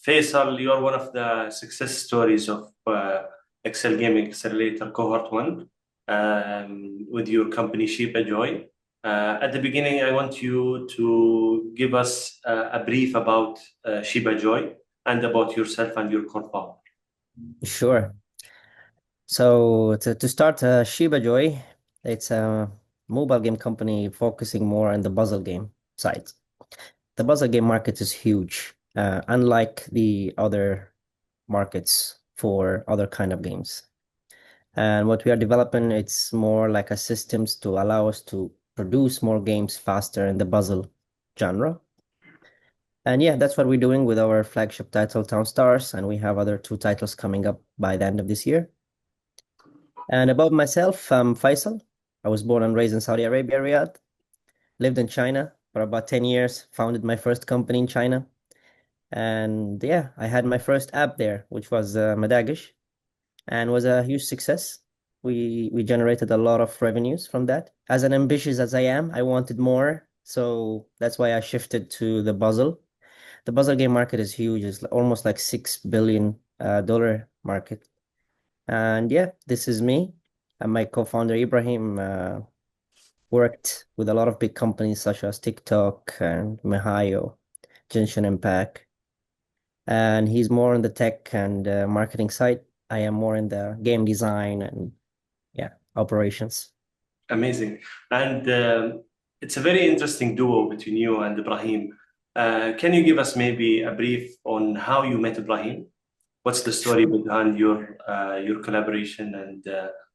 Faisal, you are one of the success stories of Excel Gaming Accelerator Cohort 1 with your company Sheba Joy. At the beginning, I want you to give us a brief about Sheba Joy and about yourself and your co-founder. Sure. So to start, Sheba Joy, it's a mobile game company focusing more on the puzzle game side. The puzzle game market is huge, unlike the other markets for other kind of games. And what we are developing, it's more like a systems to allow us to produce more games faster in the puzzle genre. And yeah, that's what we're doing with our flagship title, Town Stars, and we have other two titles coming up by the end of this year. And about myself, I'm Faisal. I was born and raised in Saudi Arabia, Riyadh. Lived in China for about 10 years, founded my first company in China. And yeah, I had my first app there, which was Madagish, and was a huge success. We generated a lot of revenues from that. As an ambitious as I am, I wanted more. So that's why I shifted to the puzzle. The puzzle game market is huge. It's almost like $6 billion dollar market. And yeah, this is me. And my co-founder Ibrahim worked with a lot of big companies such as TikTok and Mihayo, Genshin Impact. And he's more on the tech and marketing side. I am more in the game design and yeah, operations. Amazing. And it's a very interesting duo between you and Ibrahim. Can you give us maybe a brief on how you met Ibrahim? What's the story behind your collaboration and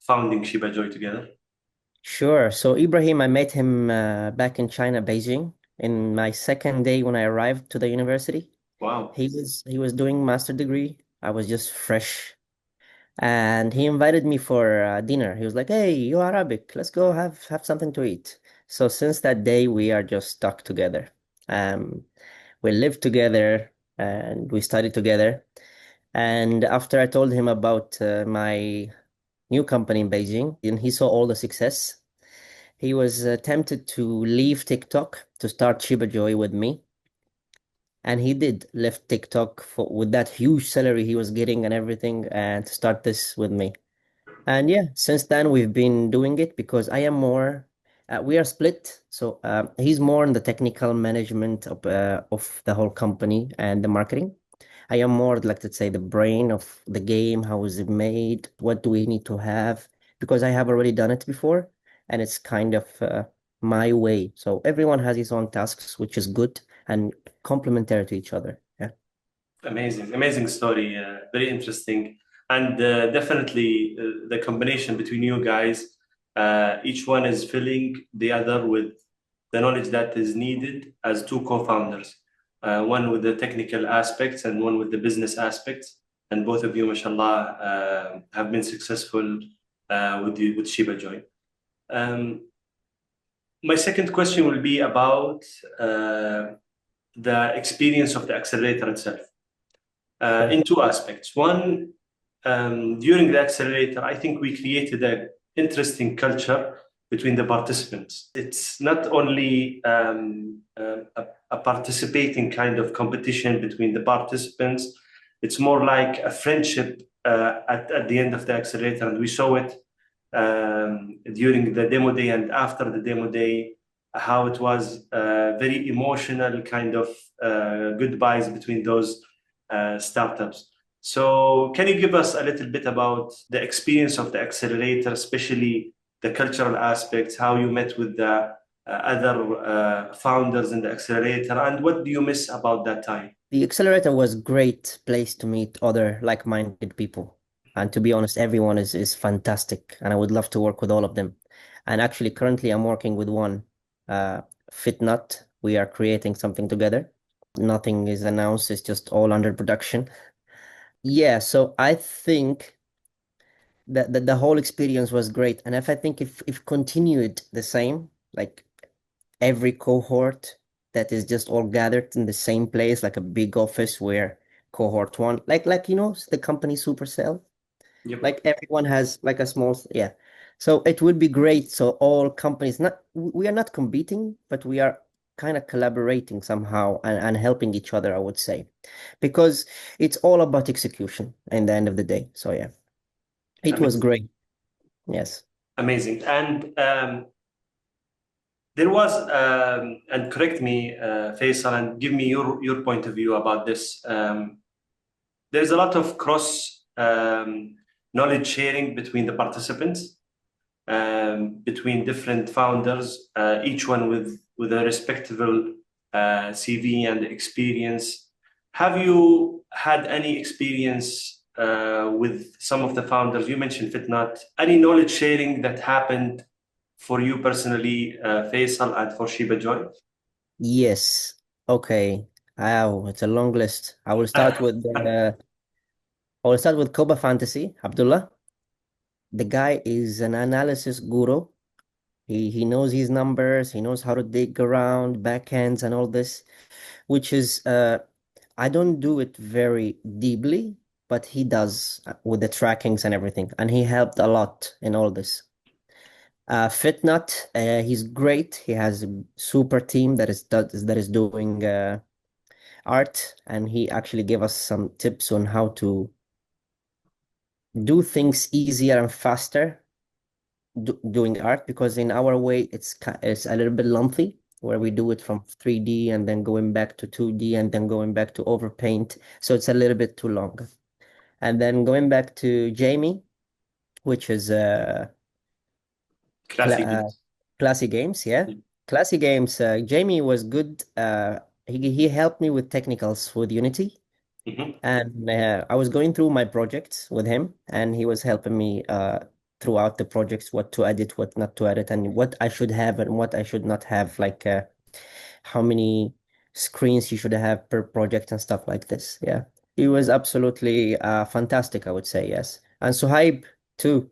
founding Shiba Joy together? Sure. So Ibrahim, I met him back in China, Beijing, in my second day when I arrived to the university. Wow. He was doing master degree. I was just fresh, and he invited me for dinner. He was like, "Hey, you Arabic? Let's go have something to eat." So since that day, we are just stuck together. Um, we lived together and we studied together. And after I told him about my new company in Beijing, and he saw all the success, he was tempted to leave TikTok to start Shiba Joy with me. And he did left TikTok with that huge salary he was getting and everything, and to start this with me. And yeah, since then we've been doing it because I am more, we are split. So he's more in the technical management of the whole company and the marketing. I am more like, let's say, the brain of the game. How is it made? What do we need to have? Because I have already done it before, and it's kind of my way. So everyone has his own tasks, which is good and complementary to each other. Yeah. Amazing, amazing story. Very interesting. And definitely the combination between you guys, each one is filling the other with the knowledge that is needed as two co-founders, one with the technical aspects and one with the business aspects. And both of you, mashallah, have been successful with Shiba Joy. Um, my second question will be about the experience of the accelerator itself Sure. in two aspects. One, during the accelerator, I think we created an interesting culture between the participants. It's not only a participating kind of competition between the participants, it's more like a friendship at the end of the accelerator. And we saw it during the demo day and after the demo day, how it was very emotional kind of goodbyes between those startups. So, can you give us a little bit about the experience of the accelerator, especially the cultural aspects, how you met with the other founders in the accelerator, and what do you miss about that time? The accelerator was great place to meet other like-minded people. And to be honest, everyone is fantastic, and I would love to work with all of them. And actually, currently, I'm working with one, uh, Fitnut. We are creating something together. Nothing is announced; it's just all under production. Yeah, so I think that the whole experience was great, and if I think if continued the same, like every cohort that is just all gathered in the same place, like a big office where cohort one, like the company Supercell, Yep. like everyone has like a small, yeah. So it would be great. So all companies, not we are not competing, but we are. kind of collaborating somehow and helping each other, I would say, because it's all about execution in the end of the day. So yeah, it was Amazing. great. Yes. Amazing. And there was, and correct me, Faisal, and give me your point of view about this. There's a lot of cross knowledge sharing between the participants, between different founders, each one with a respectable CV and experience. Have you had any experience with some of the founders? You mentioned Fitnat. Any knowledge sharing that happened for you personally, Faisal, and for Sheba Joy? Yes. Okay. Wow, it's a long list. I will start with Koba Fantasy, Abdullah. The guy is an analysis guru. He knows his numbers, he knows how to dig around backends and all this, which is I don't do it very deeply, but he does with the trackings and everything, and he helped a lot in all this. Fitnut, he's great. He has a super team that is doing art, and he actually gave us some tips on how to do things easier and faster doing art, because in our way it's a little bit lumpy, where we do it from 3D and then going back to 2D and then going back to overpaint, so it's a little bit too long. And then going back to Jamie, which is cla Classic. Classy Games, yeah. Classy Games, Jamie was good. He helped me with technicals with Unity. Mhm. And I was going through my projects with him, and he was helping me throughout the projects, what to edit, what not to edit, and what I should have and what I should not have, like how many screens you should have per project and stuff like this. Yeah, he was absolutely fantastic, I would say, yes. And Suhaib too.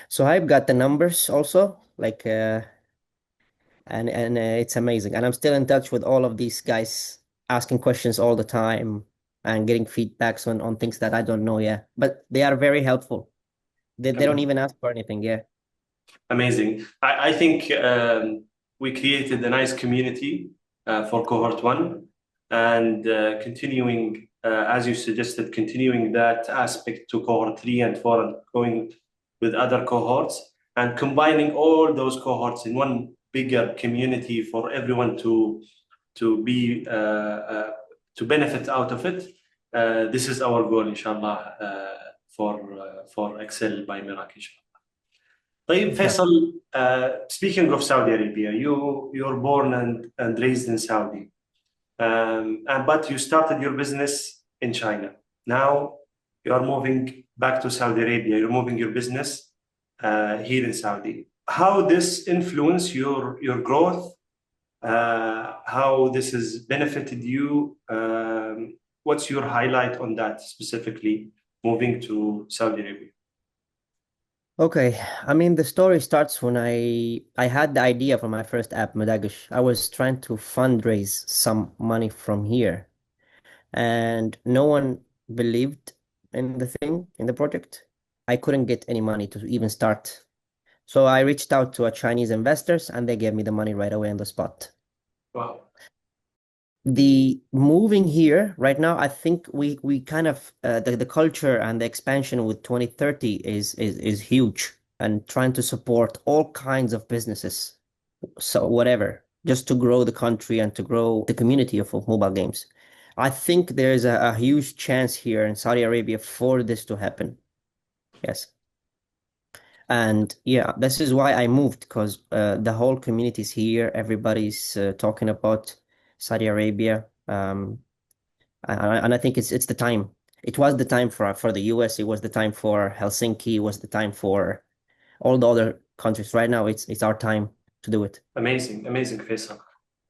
Suhaib got the numbers also, like and it's amazing. And I'm still in touch with all of these guys, asking questions all the time and getting feedbacks on things that I don't know. Yeah, but they are very helpful. They don't even ask for anything. Yeah. Amazing. I think we created a nice community for cohort one, and continuing, as you suggested, continuing that aspect to cohort three and four, and going with other cohorts, and combining all those cohorts in one bigger community for everyone to be to benefit out of it. This is our goal, inshallah, for Excel by Merak, inshallah. طيب Inshallah. Faisal, speaking of Saudi Arabia, you're born and raised in Saudi, but you started your business in China. Now you are moving back to Saudi Arabia. You're moving your business here in Saudi. How this influence your growth? How this has benefited you? What's your highlight on that specifically, moving to Saudi Arabia? Okay. I mean, the story starts when I had the idea for my first app, Madagish. I was trying to fundraise some money from here, and no one believed in the thing, in the project. I couldn't get any money to even start. So I reached out to a Chinese investors, and they gave me the money right away on the spot. Wow, The moving here right now, I think we kind of the culture and the expansion with 2030 is huge, and trying to support all kinds of businesses. So whatever, just to grow the country and to grow the community of mobile games. I think there's a huge chance here in Saudi Arabia for this to happen. Yes. And yeah, this is why I moved, because the whole community is here. Everybody's talking about Saudi Arabia. And I think it's the time. It was the time for the US. It was the time for Helsinki. It was the time for all the other countries. Right now, it's our time to do it. amazing, amazing, Faisal.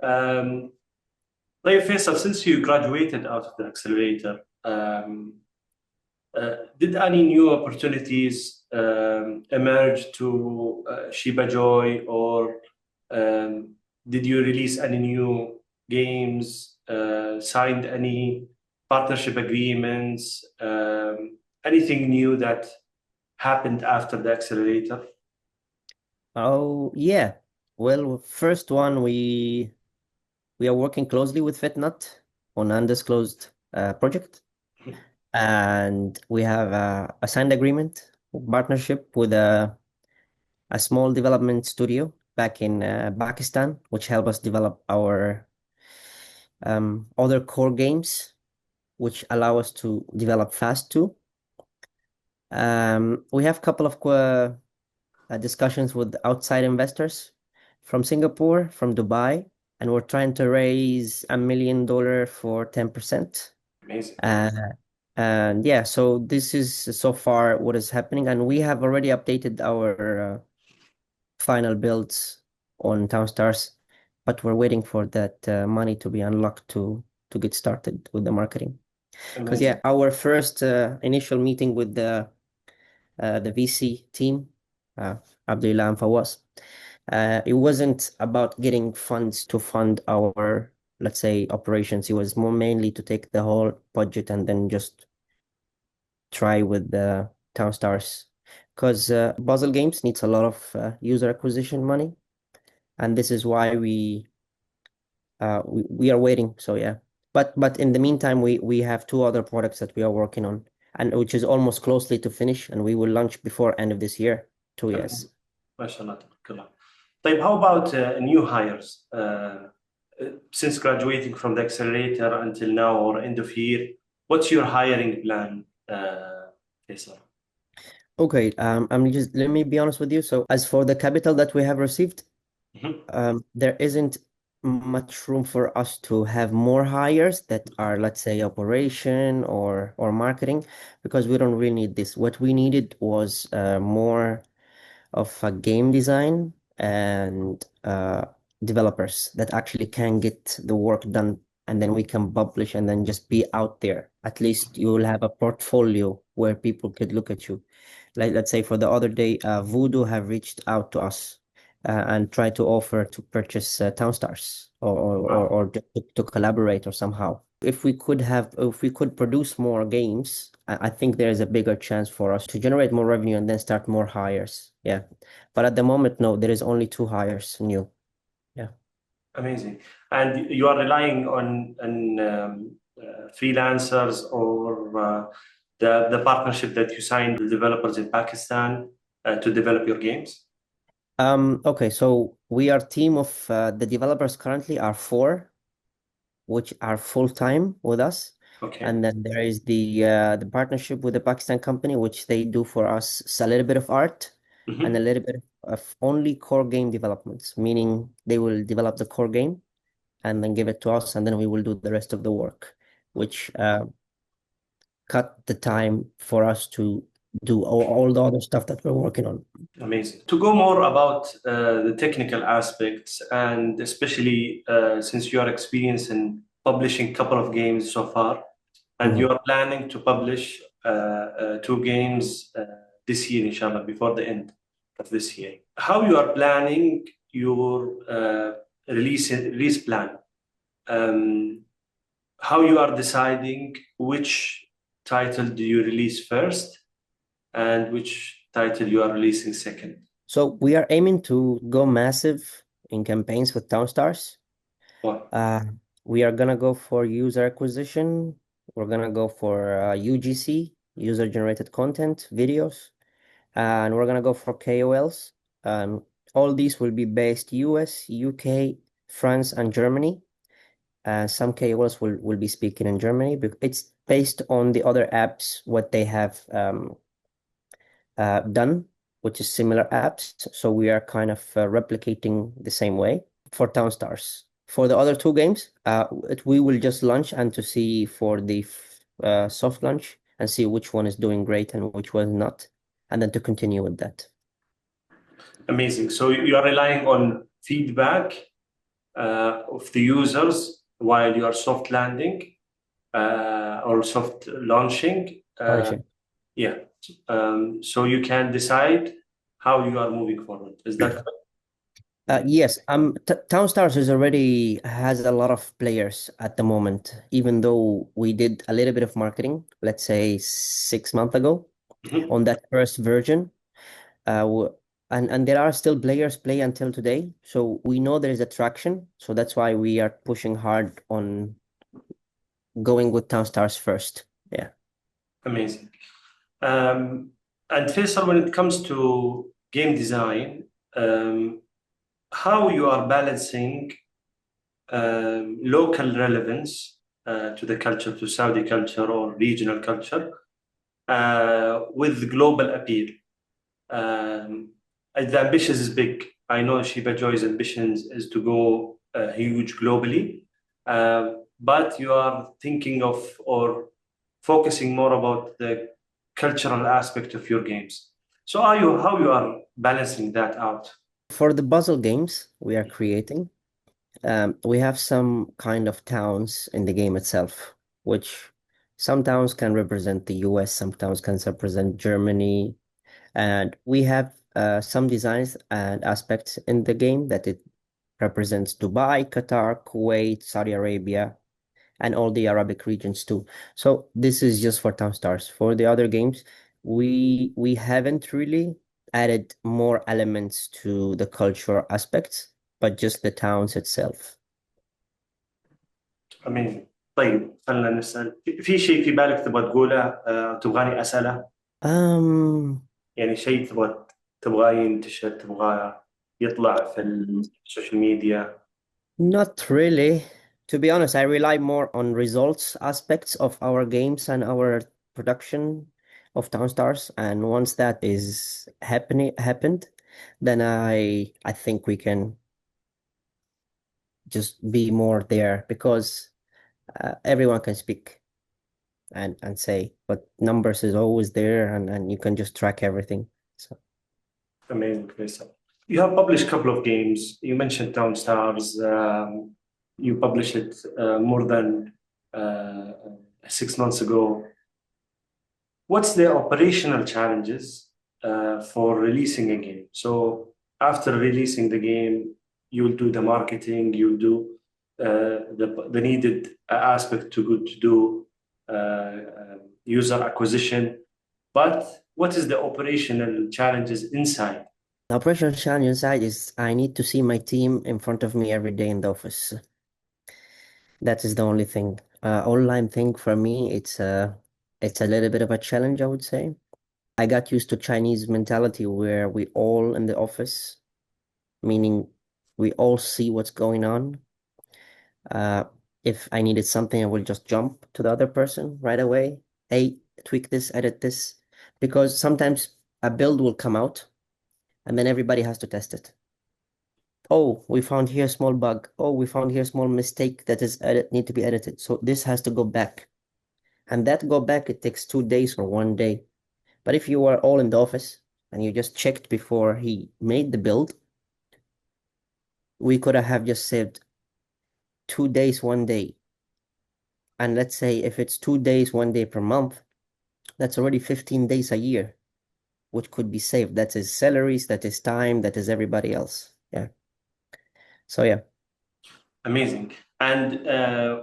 Um, طيب Faisal, since you graduated out of the accelerator, did any new opportunities emerge to Sheba Joy, or did you release any new games, signed any partnership agreements, anything new that happened after the accelerator? Oh yeah. Well, first one, we we are working closely with Fitnut on undisclosed project, and we have a signed agreement partnership with a small development studio back in Pakistan, which help us develop our other core games, which allow us to develop fast too. We have a couple of discussions with outside investors from Singapore, from Dubai, and we're trying to raise $1 million for 10%. Amazing. Uh, and yeah, so this is so far what is happening, and we have already updated our final builds on TownStars, but we're waiting for that money to be unlocked to get started with the marketing. Because Amazing. yeah, our first initial meeting with the VC team, Abdullah and Fawaz, it wasn't about getting funds to fund our, let's say, operations. It was more mainly to take the whole budget and then just try with the TownStars. Because puzzle games needs a lot of user acquisition money, and this is why we are waiting. So yeah, but in the meantime, we have two other products that we are working on, and which is almost closely to finish, and we will launch before end of this year. 2 years. ما شاء الله تبارك الله. طيب, how about new hires? Since graduating from the accelerator until now or end of year, what's your hiring plan, Faisal? Okay, let me be honest with you. So as for the capital that we have received, there isn't much room for us to have more hires that are, let's say, operation or marketing, because we don't really need this. What we needed was more of a game design and developers that actually can get the work done, and then we can publish and then just be out there. At least you will have a portfolio where people could look at you. Like, let's say for the other day, Voodoo have reached out to us and tried to offer to purchase TownStars Wow. or to collaborate or somehow. If we could produce more games, I think there is a bigger chance for us to generate more revenue and then start more hires. Yeah. But at the moment, no, there is only 2 hires new. Yeah. Amazing. And you are relying on freelancers or the partnership that you signed with developers in Pakistan to develop your games? Okay, so we are team of the developers currently are 4, which are full-time with us. Okay. And then there is the partnership with the Pakistan company, which they do for us a little bit of art and a Mhm. little bit of only core game developments, meaning they will develop the core game and then give it to us, and then we will do the rest of the work, which cut the time for us to do all the other stuff that we're working on. Amazing. To go more about the technical aspects, and especially since you are experienced in publishing a couple of games so far, and you Mhm. are planning to publish 2 games this year, inshallah, before the end of this year. How you are planning your release plan? Um, how you are deciding which title do you release first and which title you are releasing second? So we are aiming to go massive in campaigns with TownStars. Well, Uh, we are gonna go for user acquisition. We're gonna go for UGC, user generated content, videos, and we're gonna go for KOLs. Um, all these will be based US, UK, France, and Germany. Some KOLs will be speaking in Germany. It's based on the other apps, what they have done, which is similar apps. So we are kind of replicating the same way for TownStars. For the other 2 games, we will just launch and to see for the soft launch and see which one is doing great and which one is not, and then to continue with that. amazing. So you are relying on feedback of the users while you are soft landing or soft launching. Launching. Yeah. So you can decide how you are moving forward. Is that correct? Yes, T TownStars is already has a lot of players at the moment, even though we did a little bit of marketing, let's say 6 months ago Mhm. on that first version. And there are still players play until today. So we know there is attraction. So that's why we are pushing hard on going with Town Stars first. Yeah. Amazing. Um, and Faisal, when it comes to game design, um, how you are balancing local relevance to the culture, to Saudi culture or regional culture, with global appeal. Um, the ambitions is big. I know Sheba Joy's ambitions is to go huge globally, but you are thinking of or focusing more about the cultural aspect of your games. So how you are balancing that out? For the puzzle games we are creating, we have some kind of towns in the game itself, which some towns can represent the US, some towns can represent Germany, and we have some designs and aspects in the game that it represents Dubai, Qatar, Kuwait, Saudi Arabia, and all the Arabic regions too. So this is just for Town Stars. For the other games, we haven't really added more elements to the cultural aspects, but just the towns itself. امين. طيب خلينا نسال في شيء في بالك تبغى تقوله، تبغاني اساله؟ Um, يعني شيء تبغاه ينتشر، تبغاه يطلع في السوشيال ميديا؟ Not really. To be honest, I rely more on results aspects of our games and our production of Town Stars. And once that is happened, then I think we can just be more there because everyone can speak and say, but numbers is always there and you can just track everything. So Amazing, Faisal. You have published a couple of games. You mentioned Town Stars. You published it more than 6 months ago. What's the operational challenges for releasing a game? So after releasing the game, you'll do the marketing, you'll do the needed aspect to do user acquisition. But what is the operational challenges inside? the operational challenge inside is I need to see my team in front of me every day in the office. That is the only thing. Online thing for me, it's a little bit of a challenge, I would say. I got used to Chinese mentality where we all in the office, meaning we all see what's going on. Uh, if I needed something, I will just jump to the other person right away. Hey, tweak this, edit this, because sometimes a build will come out and then everybody has to test it. Oh, we found here a small bug. Oh, we found here a small mistake that is need to be edited. So this has to go back. And that go back, it takes 2 days or one day. But if you are all in the office and you just checked before he made the build, we could have just saved 2 days, one day. And let's say if it's 2 days, one day per month, that's already 15 days a year, which could be saved. That is salaries, that is time, that is everybody else. Yeah. So yeah. Amazing. And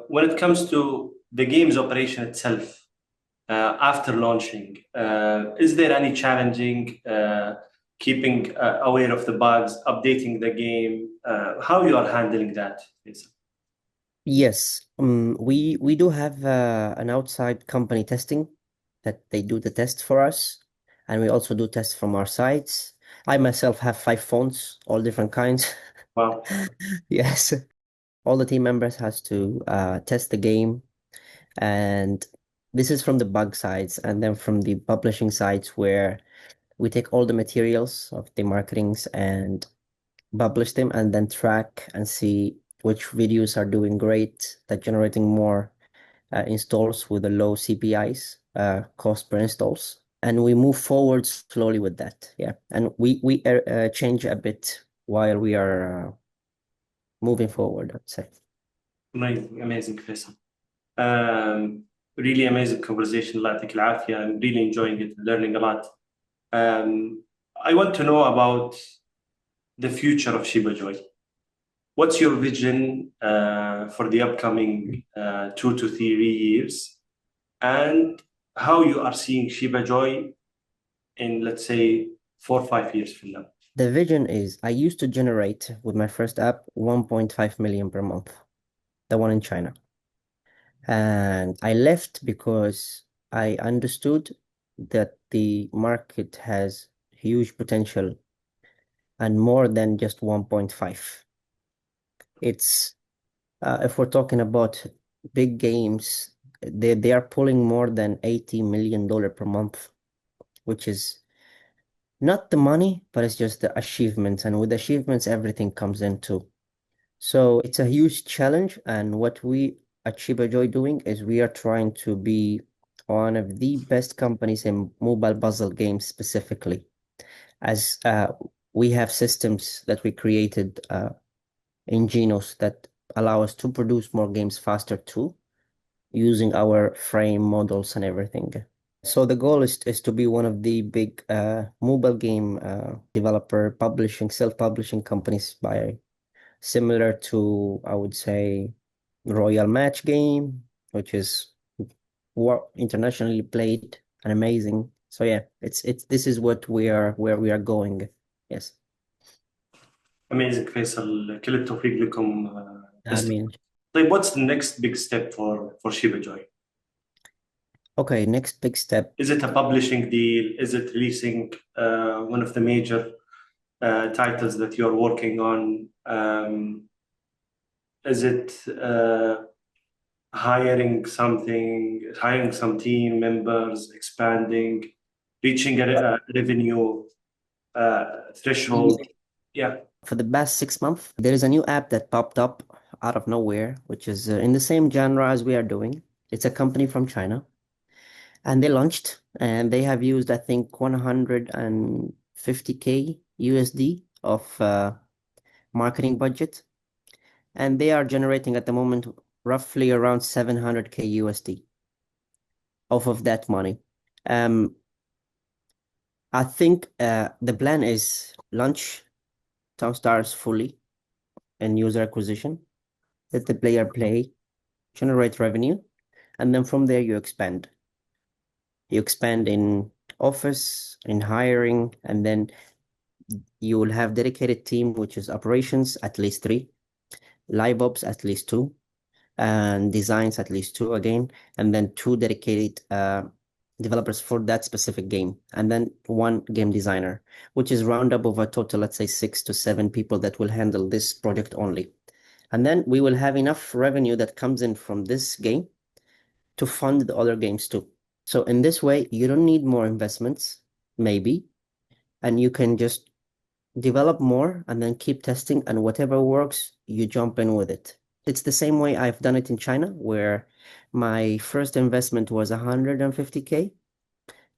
when it comes to the game's operation itself, after launching, is there any challenging keeping aware of the bugs, updating the game? How you are handling that? Yes, we do have an outside company testing that they do the test for us, and we also do tests from our sites. I myself have 5 phones, all different kinds. Wow. Yes, all the team members has to test the game, and this is from the bug sides, and then from the publishing sites where we take all the materials of the marketings and publish them, and then track and see which videos are doing great, that generating more installs with the low CPIs, cost per installs. And we move forward slowly with that. Yeah. And we change a bit while we are moving forward, I'd say. Amazing, amazing, Faisal. Um, really amazing conversation. الله يعطيك العافية. I'm really enjoying it, learning a lot. I want to know about the future of Sheba Joy. What's your vision for the upcoming 2 to 3 years, and how you are seeing Sheba Joy in, let's say, 4 or 5 years from now? The vision is I used to generate with my first app 1.5 million per month, the one in China. And I left because I understood that the market has huge potential and more than just 1.5. It's if we're talking about big games, they are pulling more than $80 million per month, which is not the money, but it's just the achievements. And with achievements, everything comes into. So it's a huge challenge. And what we at Sheba Joy doing is we are trying to be one of the best companies in mobile puzzle games specifically, as we have systems that we created in Genos that allow us to produce more games faster too, using our frame models and everything. So the goal is to be one of the big mobile game developer publishing, self-publishing companies by similar to, I would say, Royal Match Game, which is internationally played and amazing. So yeah, it's this is what we are where we are going. Yes. Amazing فيصل كل التوفيق لكم I mean, طيب what's the next big step for Sheba Joy? okay, next big step. Is it a publishing deal? Is it releasing one of the major titles that you're working on? Is it hiring some team members, expanding, reaching a revenue threshold? Yeah. For the past 6 months, there is a new app that popped up out of nowhere, which is in the same genre as we are doing. It's a company from China, and they launched, and they have used, I think, 150K USD of marketing budget, and they are generating at the moment roughly around 700K USD off of that money. I think the plan is launch Town Stars fully and user acquisition, let the player play, generate revenue, and then from there you expand. You expand in office, in hiring, and then you will have dedicated team, which is operations, at least 3, live ops, at least 2, and designs, at least 2 again, and then 2 dedicated developers for that specific game, and then 1 game designer, which is round up of a total, let's say 6 to 7 people that will handle this project only. And then we will have enough revenue that comes in from this game to fund the other games too. So in this way, you don't need more investments, maybe, and you can just develop more and then keep testing, and whatever works, you jump in with it. It's the same way I've done it in China, where my first investment was 150K.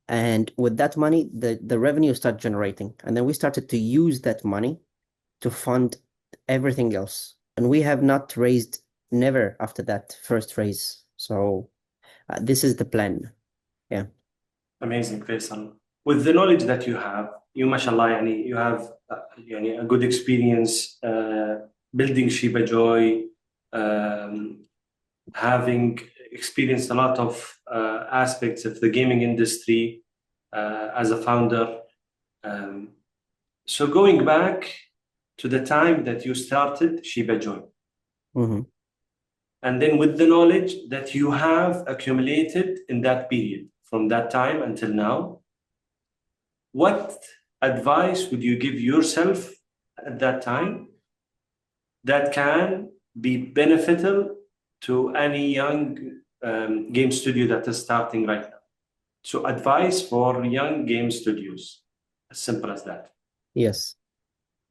And with that money, the revenue started generating. And then we started to use that money to fund everything else. And we have not raised, never after that first raise. So this is the plan. Yeah. Amazing, Faisal. With the knowledge that you mashallah, you have a good experience building Sheba Joy, having experienced a lot of aspects of the gaming industry as a founder. So going back to the time that you started Sheba Joy, Mm-hmm. and then with the knowledge that you have accumulated in that period, from that time until now, what advice would you give yourself at that time that can be beneficial to any young game studio that is starting right now? So, advice for young game studios, as simple as that. Yes.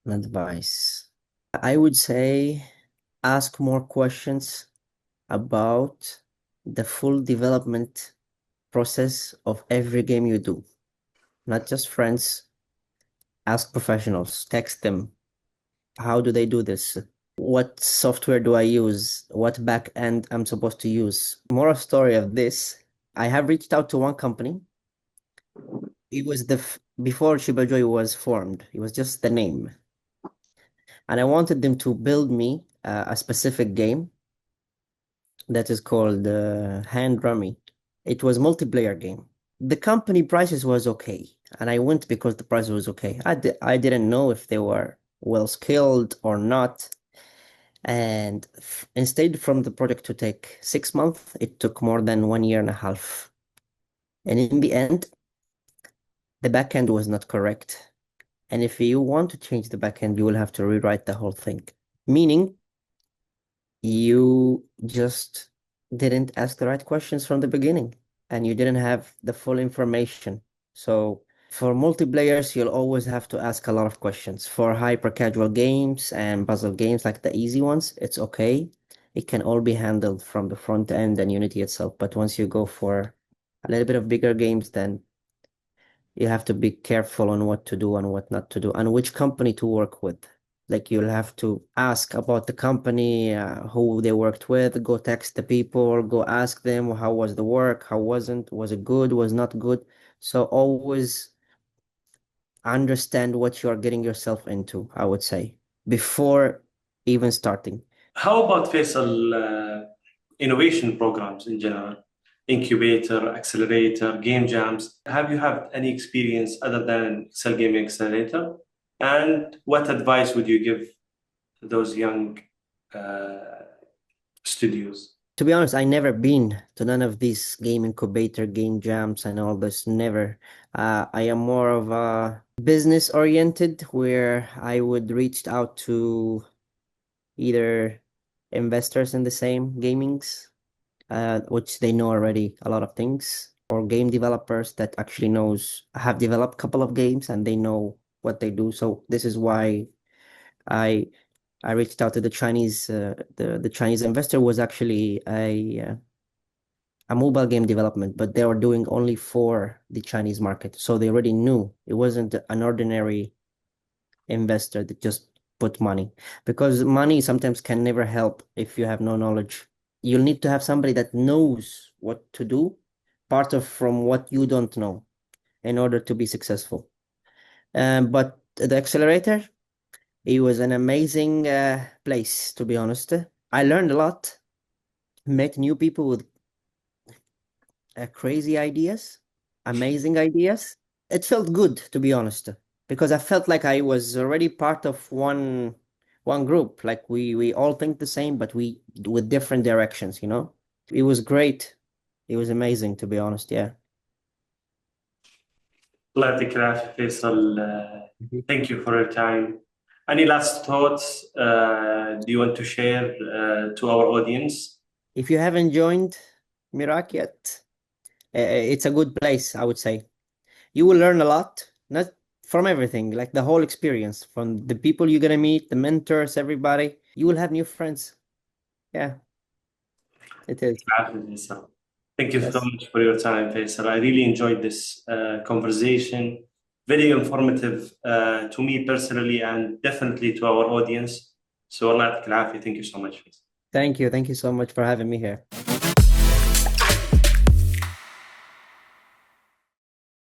Advice. I would say ask more questions about the full development process of every game you do. Not just friends, ask professionals, text them. How do they do this? What software do I use? What back end I'm supposed to use? More story of this. I have reached out to one company. It was before Shiba Joy was formed. It was just the name. And I wanted them to build me a specific game that is called Hand Rummy. It was multiplayer game. The company prices was okay, and I went because the price was okay. I didn't know if they were well skilled or not. And instead from the project to take 6 months, it took more than 1 year and a half. And in the end, the backend was not correct. And if you want to change the backend, you will have to rewrite the whole thing. Meaning you just didn't ask the right questions from the beginning and you didn't have the full information. So for multiplayers, you'll always have to ask a lot of questions. For hyper casual games and puzzle games like the easy ones, it's okay. It can all be handled from the front end and Unity itself. But once you go for a little bit of bigger games, then you have to be careful on what to do and what not to do and which company to work with. Like you'll have to ask about the company, who they worked with, go text the people, go ask them how was the work, how wasn't, was it good, was not good. So always understand what you are getting yourself into, I would say, before even starting. How about Faisal, innovation programs in general? Incubator, accelerator, game jams. Have you had any experience other than Excel Gaming Accelerator? And what advice would you give those young uh, studios? To be honest, I never been to none of these game incubator, game jams, and all this. Never. I am more of a business oriented, where I would reach out to either investors in the same gamings, which they know already a lot of things, or game developers that actually knows have developed a couple of games and they know what they do. So this is why I I reached out to the Chinese. The Chinese investor was actually a mobile game development, but they were doing only for the Chinese market. So they already knew it wasn't an ordinary investor that just put money, because money sometimes can never help if you have no knowledge. You'll need to have somebody that knows what to do, part of from what you don't know, in order to be successful. But the accelerator, it was an amazing place, to be honest. I learned a lot, met new people with crazy ideas, amazing ideas. It felt good, to be honest, because I felt like I was already part of one group. Like we all think the same, but we with different directions, you know? It was great. It was amazing, to be honest. Yeah. الله يعطيك العافية فيصل. Mhm. Thank you for your time. Any last thoughts do you want to share to our audience? If you haven't joined Merak yet, it's a good place, I would say. You will learn a lot, not from everything, like the whole experience, from the people you're gonna meet, the mentors, everybody. You will have new friends. Yeah, it is. عافية فيصل. Thank you so Yes. much for your time, Faisal. I really enjoyed this conversation. Very informative to me personally and definitely to our audience. So Allah يعطيك العافية. Thank you so much, Faisal. Thank you. Thank you so much for having me here.